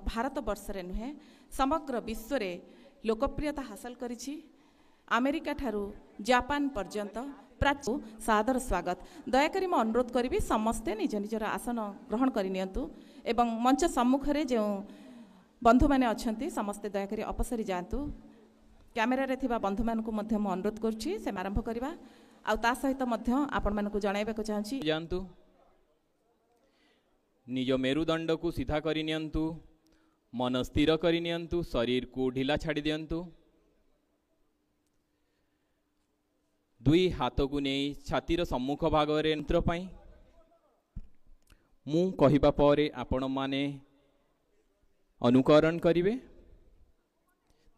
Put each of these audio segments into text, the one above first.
भारत वर्ष रे नुहे समग्र विश्व रे लोकप्रियता हासिल करिछि। अमेरिका ठारू जापान पर्यंत प्राचु सादर स्वागत। दयाकरी मैं अनुरोध करी समस्ते निज निजर आसन ग्रहण करनियंतु एवं मंच सम्मुख रे जो बंधु माने अछंती समस्ते दयाकरी अपसरी जातु। कैमेरा रे थिबा बंधु मानकु मध्य मैं अनुरोध करछि से आरंभ करबा आ ता सहित मध्य आपण मानकु जणाइबा को चाहछि जानतु निज मेरुदंड को सीधा करनियंतु, मन स्थिर करनियंतु, शरीर को ढिला छाड़ी दियंतु। दुई हाथ को नहीं छातीर सम्मुख भाग रे यंत्र पाई मु कहिबा परे आपण माने अनुकरण करिवे।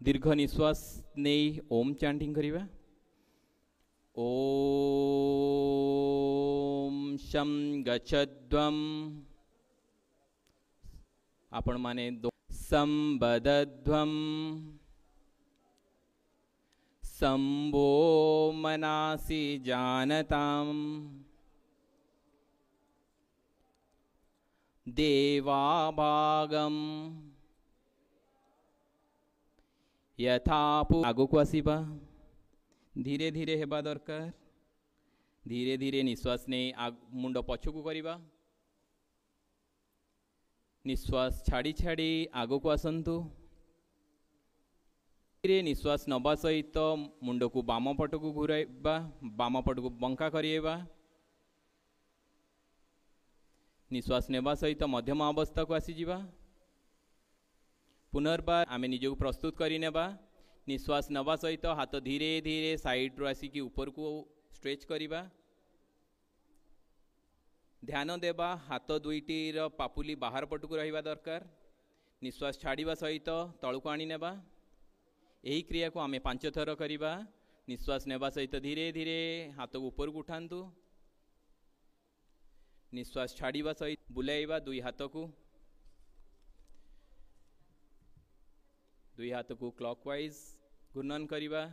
दीर्घ निश्वास नहीं ओम चैंटिंग करिवा। ओम शं गच्छध्वं आपण माने संबदध्वं संभो मनासि जानताम् देवाभागम यथा आगो को आसीबा धीरे धीरे हेबा दरकार। धीरे धीरे निश्वास ने मुंड पछकु करिबा। निश्वास छाड़ी छाड़ी आगो को आसंतु। धीरे निश्वास नबा सहित मुंड को बाम पट को घुराइबा, बाम पट को बंका करिएबा। निश्वास नेबा सहित मध्यम अवस्था को आसीजिबा। पुनर्बार आमे निज को प्रस्तुत करि नेबा। निश्वास नबा सहित हाथ धीरे धीरे साइड रो आसिकी ऊपर को स्ट्रेच करिबा। ध्यान देबा हाथ दुईटीर पापुली बाहर पट को रहिबा दरकार। निश्वास छाड़िबा सहित तळको आनी नेबा। यही क्रिया को आमे 5 थर करिबा। निश्वास नेबा सहित धीरे धीरे हाथ को ऊपर को उठांतु। निश्वास छाड़िबा सहित बुलाइबा दुई हाथ को। दुई हाथ को क्लॉकवाइज घूर्णन करिबा।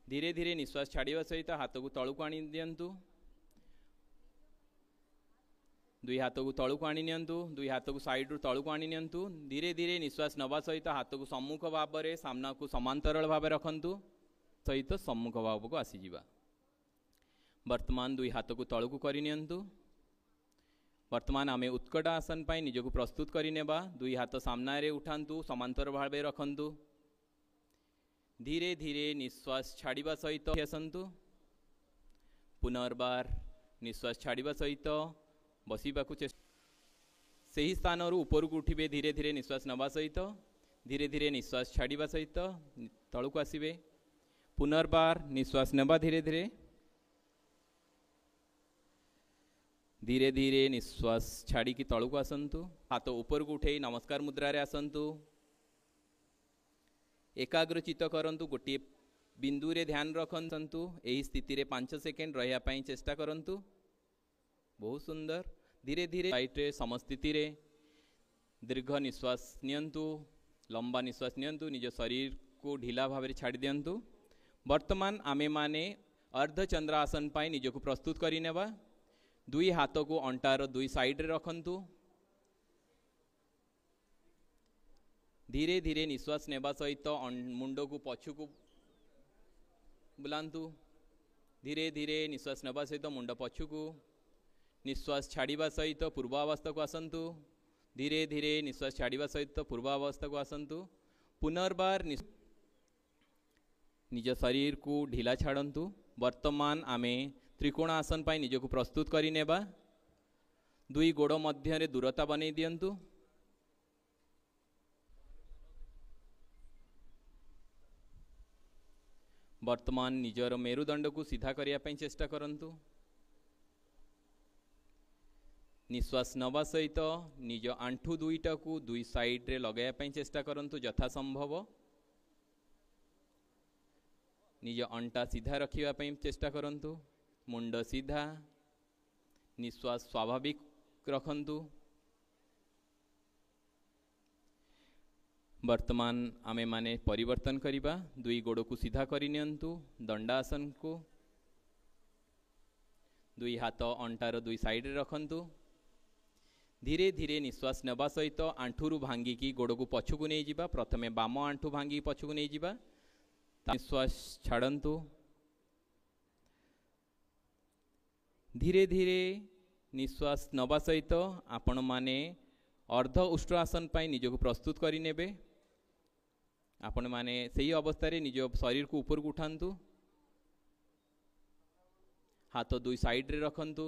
धीरे धीरे निश्वास छाड़िबा सहित हाथ को तळको आनी दियंतु। दुई हाथ को तळको आनी नियंतु। दुई हाथ को साइड रु तळको आनी नियंतु। धीरे धीरे निश्वास नबा सहित हाथ को सम्मुख भाव रे सामना को समांतरल भाव रखंतु। सहित सम्मुख भाव को आसीजिबा। वर्तमान दुई हाथ को तळको करि नियंतु। वर्तमान आमे उत्कट आसन पाई निज को प्रस्तुत करि नेबा। दुई हाथ सामना रे उठांतु, समांतर भाव रखंतु। धीरे धीरे निश्वास छाड़िबा सहित आसंतु। पुनर्बार निश्वास छाड़िबा सहित बसिबा को चेष्टा। सही स्थान रु ऊपर को उठिबे। धीरे धीरे निश्वास नबा सहित धीरे धीरे निश्वास छाड़िबा सहित तळको आसीबे। पुनर्बार निश्वास नेबा धीरे धीरे। धीरे धीरे निश्वास छाड़ी की तळको आसंतु। हाथ ऊपर को उठे नमस्कार मुद्रा रे आसंतु। एकाग्र चित्त करंतु। गोटे बिंदु रे ध्यान रखंतु। एही स्थिति रे 5 सेकेंड रहिया पई चेष्टा करंतु। बहुत सुंदर। धीरे धीरे साइट रे समस्थिति रे दीर्घ निश्वास नियंतु। लंबा निश्वास नियंतु। निज शरीर को ढीला भाव रे छाड़ी दियंतु। वर्तमान आमे माने अर्धचंद्रासन पाई निज को प्रस्तुत करि नेबा। दुई हाथ को अंटार दुई साइड रे रखंतु। धीरे धीरे निश्वास नेबा सहित मुंड को पछु को बुलांतु। धीरे धीरे निश्वास नेबा सहित मुंड पछु को। निश्वास छाड़िबा सहित पूर्वावस्था को आसंतु। धीरे धीरे निश्वास छाड़िबा सहित पूर्वावस्था को आसंतु। पुनर्बार निज शरीर को ढीला छाड़ंतु। वर्तमान आमे त्रिकोण आसन पाई निज को प्रस्तुत करि नेबा। दुई गोड़ मध्य रे दूरता बनै दियंतु। वर्तमान निजर मेरुदंड को सीधा करिया पई चेष्टा करंतु। निश्वास नबा सहित निज आंठू दुईटा को दुई साइड रे लगाया पई चेष्टा करंतु यथा संभव। निज अंटा सीधा रखिया पई चेष्टा करंतु। मुंड सीधा। निश्वास स्वाभाविक रखंतु। वर्तमान आमे माने परिवर्तन करिबा। दुई गोड़ को सीधा करि नियंतु। दंडासन को दुई हाथ अंटार दुई साइड रे रखंतु धीरे धीरे निश्वास नेबा सहित आंठुरु भांगिकी गोड़ को पछकु नहीं जिबा प्रथमे बाम आंठु भांगी पछकु नहीं जिबा निश्वास छाड़ंतु धीरे धीरे निश्वास नबा सहित आपण माने अर्ध उष्ट्र आसन पाई निजको प्रस्तुत करि नेबे आपण माने सही अवस्था रे निज शरीर को ऊपर को उठांतु हाथ दुई साइड रे रखंतु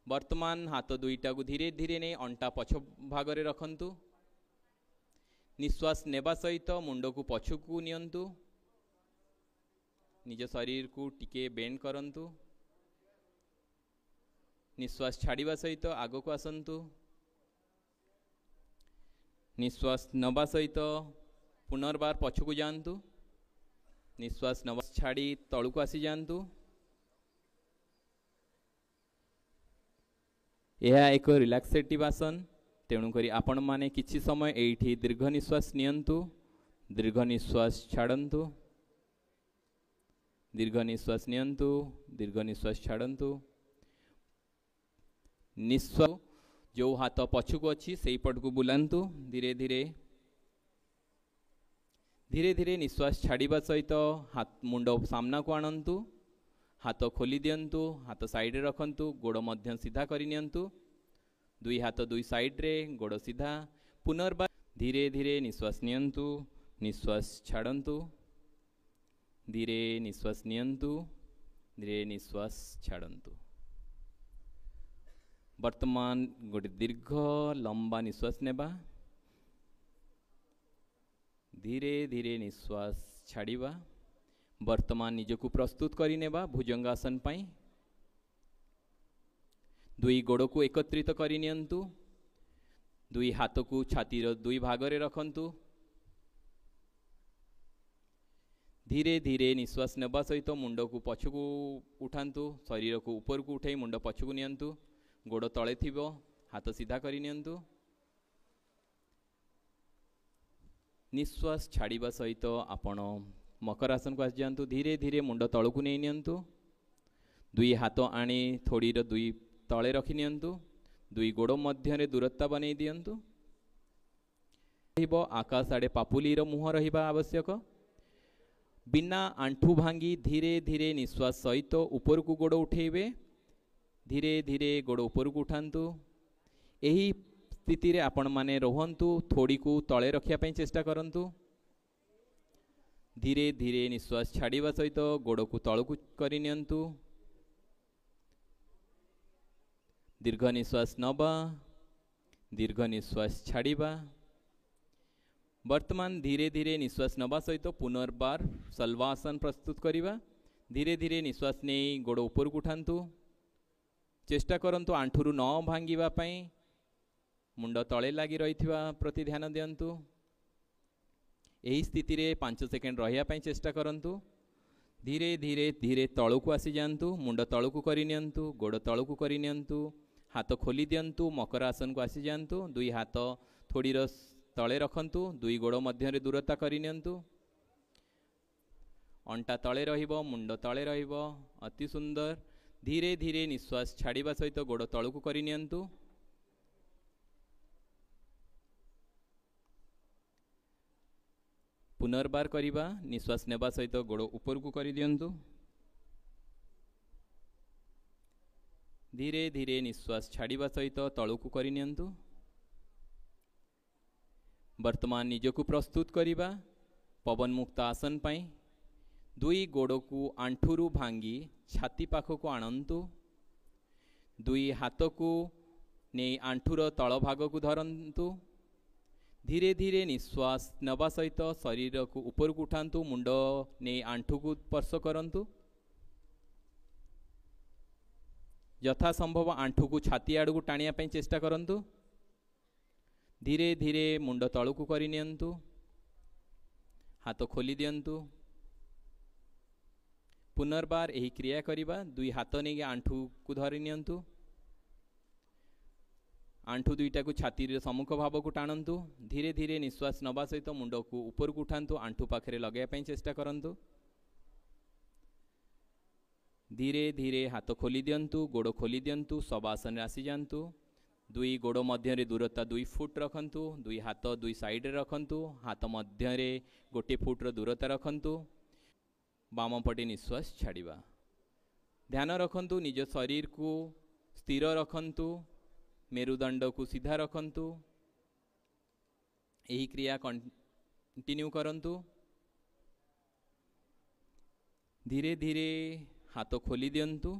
वर्तमान हाथ दुईटा को धीरे धीरे नहीं अंटा पछ भाग रे रखंतु निश्वास नेबा सहित मुंड को पछकु नियंतु निज शरीर को टिके बेंड करंतु निश्वास छाड़िबा सहित आग को आसंतु निश्वास नबा सहित पुनर्बार पछकु जांतु निश्वास नबा छाड़ी तळु को आसी जांतु यह एक रिलैक्सेटिव आसन तेणुक आपण माने किछि समय एठी दीर्घ निश्वास नियंतु दीर्घ निश्वास छाड़ंतु दीर्घ निश्वास नियंतु दीर्घ निश्वास छाड़ंतु निश्वास जो हाथ पछकु अच्छी से पट को बुलांतु धीरे धीरे धीरे धीरे निश्वास छाड़िबा सहित हाथ मुंड सामना को आणंतु हाथ खोली दियंतु हाथ साइड रे रखंतु गोड़ मध्य सीधा करि नियंतु दुई हाथ दुई साइड रे गोड़ सीधा पुनर्बार धीरे धीरे निश्वास नियंतु निश्वास छाड़ंतु धीरे निश्वास नियंतु धीरे निश्वास छाड़ंतु वर्तमान गोटे दीर्घ लंबा निश्वास नेबा धीरे धीरे निश्वास छाड़िबा वर्तमान निजको प्रस्तुत करि नेबा भुजंगासन पाई दुई गोड़ को एकत्रित करि नियंतु दुई हाथ को छातीर दुई भाग रे रखंतु धीरे धीरे निश्वास नेबा सहित मुंड को पछकु उठांतु शरीर को ऊपर को उठाई मुंड पछकु नियंतु गोड़ तले थिबो हाथ सीधा करि नियंतु निश्वास छाड़िबा सहित आपण मकर आसन को आसी जांतु धीरे धीरे मुंड तळକୁ नहीं नियंतु दुई हाथ आनी थोड़ी दुई तले रखि नियंतु दुई गोड़ मध्य रे दूरता बनै दियंतु आकाश आड़े पापुली रो मुह रहिबा आवश्यक बिना आंठू भांगी धीरे धीरे निश्वास सहित ऊपर को गोड़ उठेबे धीरे धीरे गोड़ ऊपर को उठांतु एही स्थिति रे आपण माने रहंतु थोड़ी को तले रखिया पई चेष्टा करंतु धीरे धीरे निश्वास छाड़िबा सहित गोड़ को तळକୁ करि नियंतु दीर्घ निश्वास नबा दीर्घ निश्वास छाड़िबा वर्तमान धीरे धीरे निश्वास नबा सहित पुनर्बार सल्वासन प्रस्तुत करिबा धीरे धीरे निश्वास नै गोड़ ऊपर को उठांतु चेष्टा करंतु आंठुरु न भांगिबा पई मुंड तळे लागि रहिथिबा प्रति ध्यान दियंतु यही स्थिति रे 5 सेकेंड रहिया पई चेष्टा करंतु धीरे धीरे धीरे तळକୁ आसी जांतु मुंड तळକୁ करि नियंतु गोड़ तळକୁ करि नियंतु हाथ खोली दियंतु मकर आसन को आसी जांतु दुई हाथ थोड़ी तळे रखंतु दुई गोड़ मध्य रे दूरता करि नियंतु अंटा तळे रहिबो मुंड तळे रहिबो अति सुंदर धीरे धीरे निश्वास छाड़िबा सहित गोड़ तळକୁ करि नियंतु पुनर्बार करिबा निश्वास नेबा सहित गोड़ ऊपर को करि दियंतु धीरे धीरे निश्वास छाड़िबा सहित तळକୁ करि नियंतु वर्तमान निजको प्रस्तुत करिबा पवन मुक्त आसन पाई दुई गोड़ को आंठुरु भांगी छाती पाखक आणंतु दुई हाथ को नहीं आंठुर तल भाग को धरंतु धीरे धीरे निश्वास नबा सहित शरीर को ऊपर को उठांतु मुंड नहीं आंठू को स्पर्श करंतु यथा संभव आंठू को छाती आड़ को टाणिया पई चेष्टा करंतु धीरे धीरे मुंड तळକୁ करि नियंतु हाथ खोली दियंतु पुनर्बार यही क्रिया करिबा दुई हाथ नहीं आंठू को धरि नियंतु आंठू दुईटा को छाती रे सम्मुख भाव को टाणंतु धीरे धीरे निश्वास नबा सहित मुंड को ऊपर को उठांतु आंठू पाखरे लगाया पई चेष्टा करंतु धीरे धीरे हाथ खोली दियंतु, गोड़ खोली दियंतु, शवासन आसी जांतु। दुई गोड़ मध्य रे दूरता 2 फुट रखंतु, दुई हाथ दुई साइड रे रखंतु, हाथ मध्य रे 1 फुट रो दूरता रखंतु। बाम पटे निश्वास छाड़िबा। ध्यान रखंतु निज शरीर को स्थिर रखंतु, मेरुदंड को सीधा रखंतु। यही क्रिया कंटिन्यू करंतु। धीरे धीरे हाथ खोली दियंतु,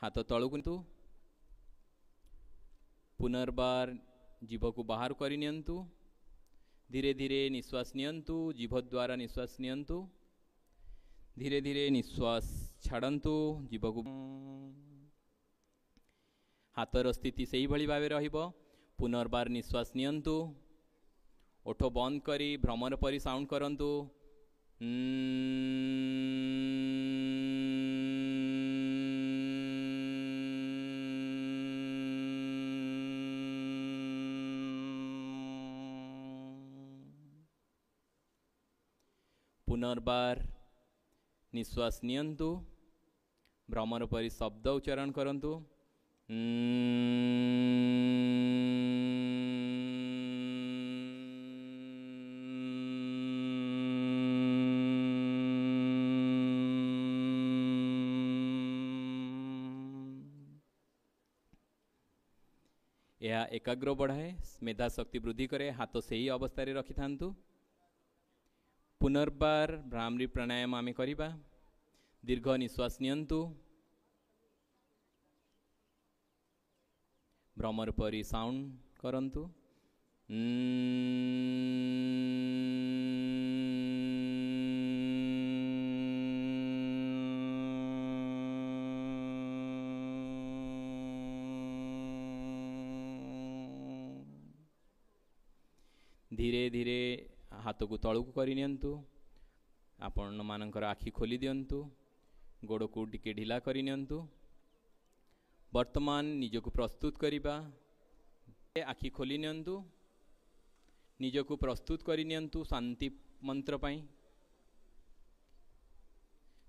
हाथ तळକୁ नियंतु। पुनर्बार जीभ को बाहर कर नियंतु। धीरे धीरे निश्वास नियंतु, जीभ द्वारा निश्वास नियंतु। धीरे धीरे निश्वास छाड़ंतु, जीभ को। हाथर स्थिति सही भली भावे रहिबो। पुनर्बार निश्वास नियंतु। ओठ बंद करी भ्रमर परी साउंड करंतु। पुनर्बार निश्वास नियंतु, भ्रमर परी शब्द उच्चारण करंतु। यह एकाग्र बढ़ाए, मेधा शक्ति वृद्धि करे। हाथ से ही अवस्था रे रखि थांतु। पुनर्बार भ्रामरी प्राणायाम आमे करिबा। दीर्घ निश्वास नियंतु, भ्रमर परी साउंड करंतु। धीरे धीरे हाथ को तलू को करि नियंतु। आपण मानकर आखि खोली दियंतु, गोड़ को टिके ढिला करि नियंतु। वर्तमान निजको प्रस्तुत करिबा। आखि खोली नियंतु, निजको प्रस्तुत करि नियंतु शांति मंत्र पाई।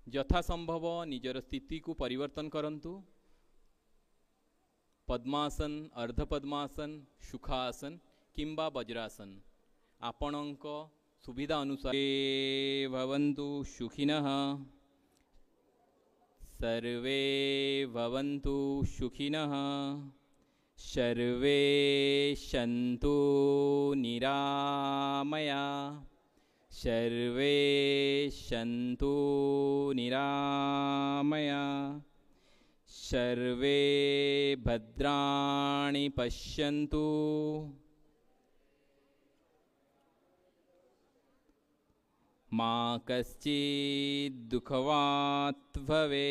यथा संभव निजर स्थिति को परिवर्तन करंतु। पद्मासन, अर्ध पद्मासन, सुखासन किंबा वज्रासन आपणक सुविधा अनुसार भवन्तु सुखिनः। सर्वे भवन्तु सुखिनः। सर्वे सन्तु निरामया। सर्वे सन्तु निरामया। सर्वे भद्राणि पश्यन्तु। मा कश्चित् दुःखवात् भवे।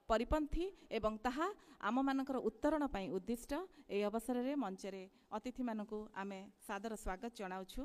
परिपंथी एवं ताहा आम मानकर उत्तरण पाई उद्दिष्ट ए अवसर रे मंच रे अतिथि मानकु आमे सादर स्वागत जनाउछु।